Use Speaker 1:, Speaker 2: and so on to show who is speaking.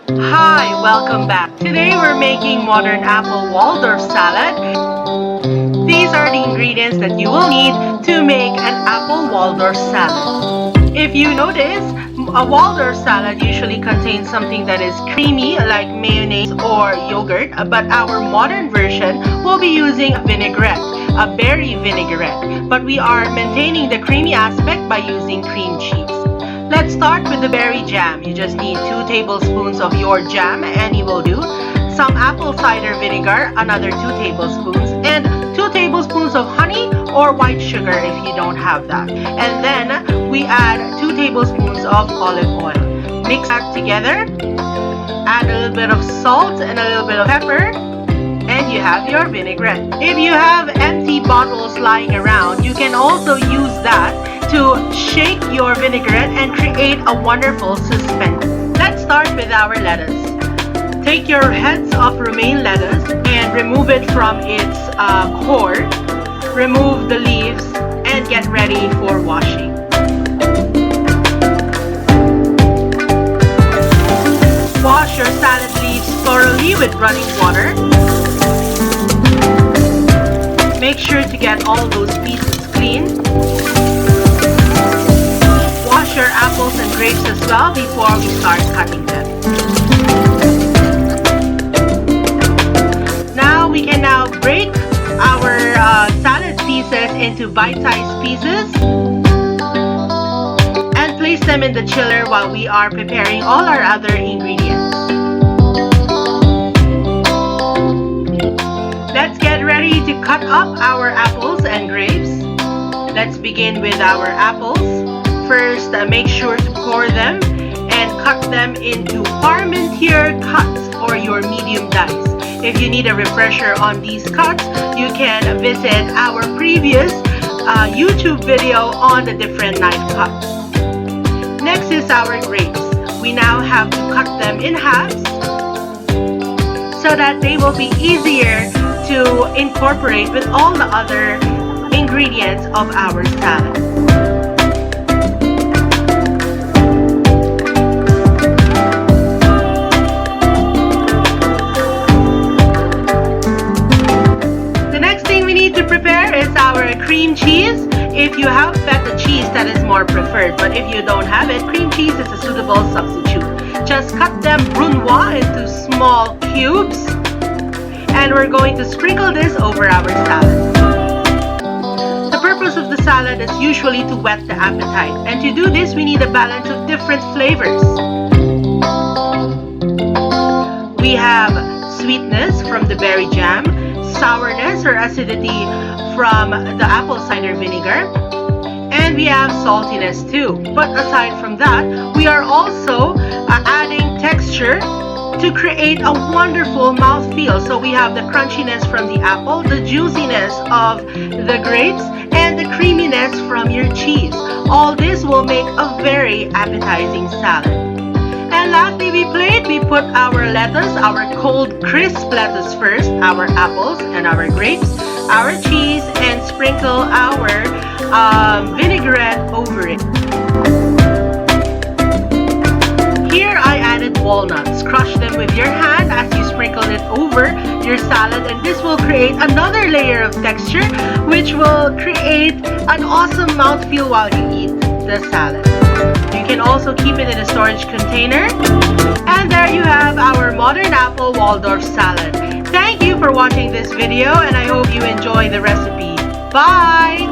Speaker 1: Hi, welcome back. Today we're making modern apple Waldorf salad. These are the ingredients that you will need to make an apple Waldorf salad. If you notice, a Waldorf salad usually contains something that is creamy like mayonnaise or yogurt, but our modern version will be using a vinaigrette, a berry vinaigrette. But we are maintaining the creamy aspect by using cream cheese. Let's start with the berry jam. You just need 2 tablespoons of your jam, any will do. Some apple cider vinegar, another 2 tablespoons, and 2 tablespoons of honey or white sugar if you don't have that. And then we add 2 tablespoons of olive oil. Mix that together. Add a little bit of salt and a little bit of pepper. And you have your vinaigrette. If you have empty bottles lying around, you can also use that to shake your vinaigrette and create a wonderful suspense. Let's start with our lettuce. Take your heads of romaine lettuce and remove it from its core. Remove the leaves and get ready for washing. Wash your salad leaves thoroughly with running water. Make sure to get all those pieces clean. Wash your apples and grapes as well before we start cutting them. We can now break our salad pieces into bite-sized pieces and place them in the chiller while we are preparing all our other ingredients. Let's get ready to cut up our apples and grapes. Let's begin with our apples. First, make sure to core them and cut them into parmentier cuts or your medium dice. If you need a refresher on these cuts, you can visit our previous YouTube video on the different knife cuts. Next is our grapes. We now have to cut them in halves so that they will be easier to incorporate with all the other ingredients of our salad. Cream cheese. If you have feta cheese, that is more preferred, but if you don't have it, cream cheese is a suitable substitute. Just cut them brunoise into small cubes, and we're going to sprinkle this over our salad. The purpose of the salad is usually to whet the appetite, and to do this we need a balance of different flavors. We have sweetness from the berry jam, sourness or acidity from the apple cider vinegar, and we have saltiness too. But aside from that, we are also adding texture to create a wonderful mouthfeel. So we have the crunchiness from the apple, the juiciness of the grapes, and the creaminess from your cheese. All this will make a very appetizing salad. And lastly, we put our lettuce, our cold crisp lettuce first, our apples and our grapes, our cheese, and sprinkle our vinaigrette over it. Here I added walnuts. Crush them with your hand as you sprinkle it over your salad, and this will create another layer of texture which will create an awesome mouthfeel while you eat the salad. You can also keep it in a storage container. And there you have our modern apple Waldorf salad. Thank you for watching this video, and I hope you enjoy the recipe. Bye!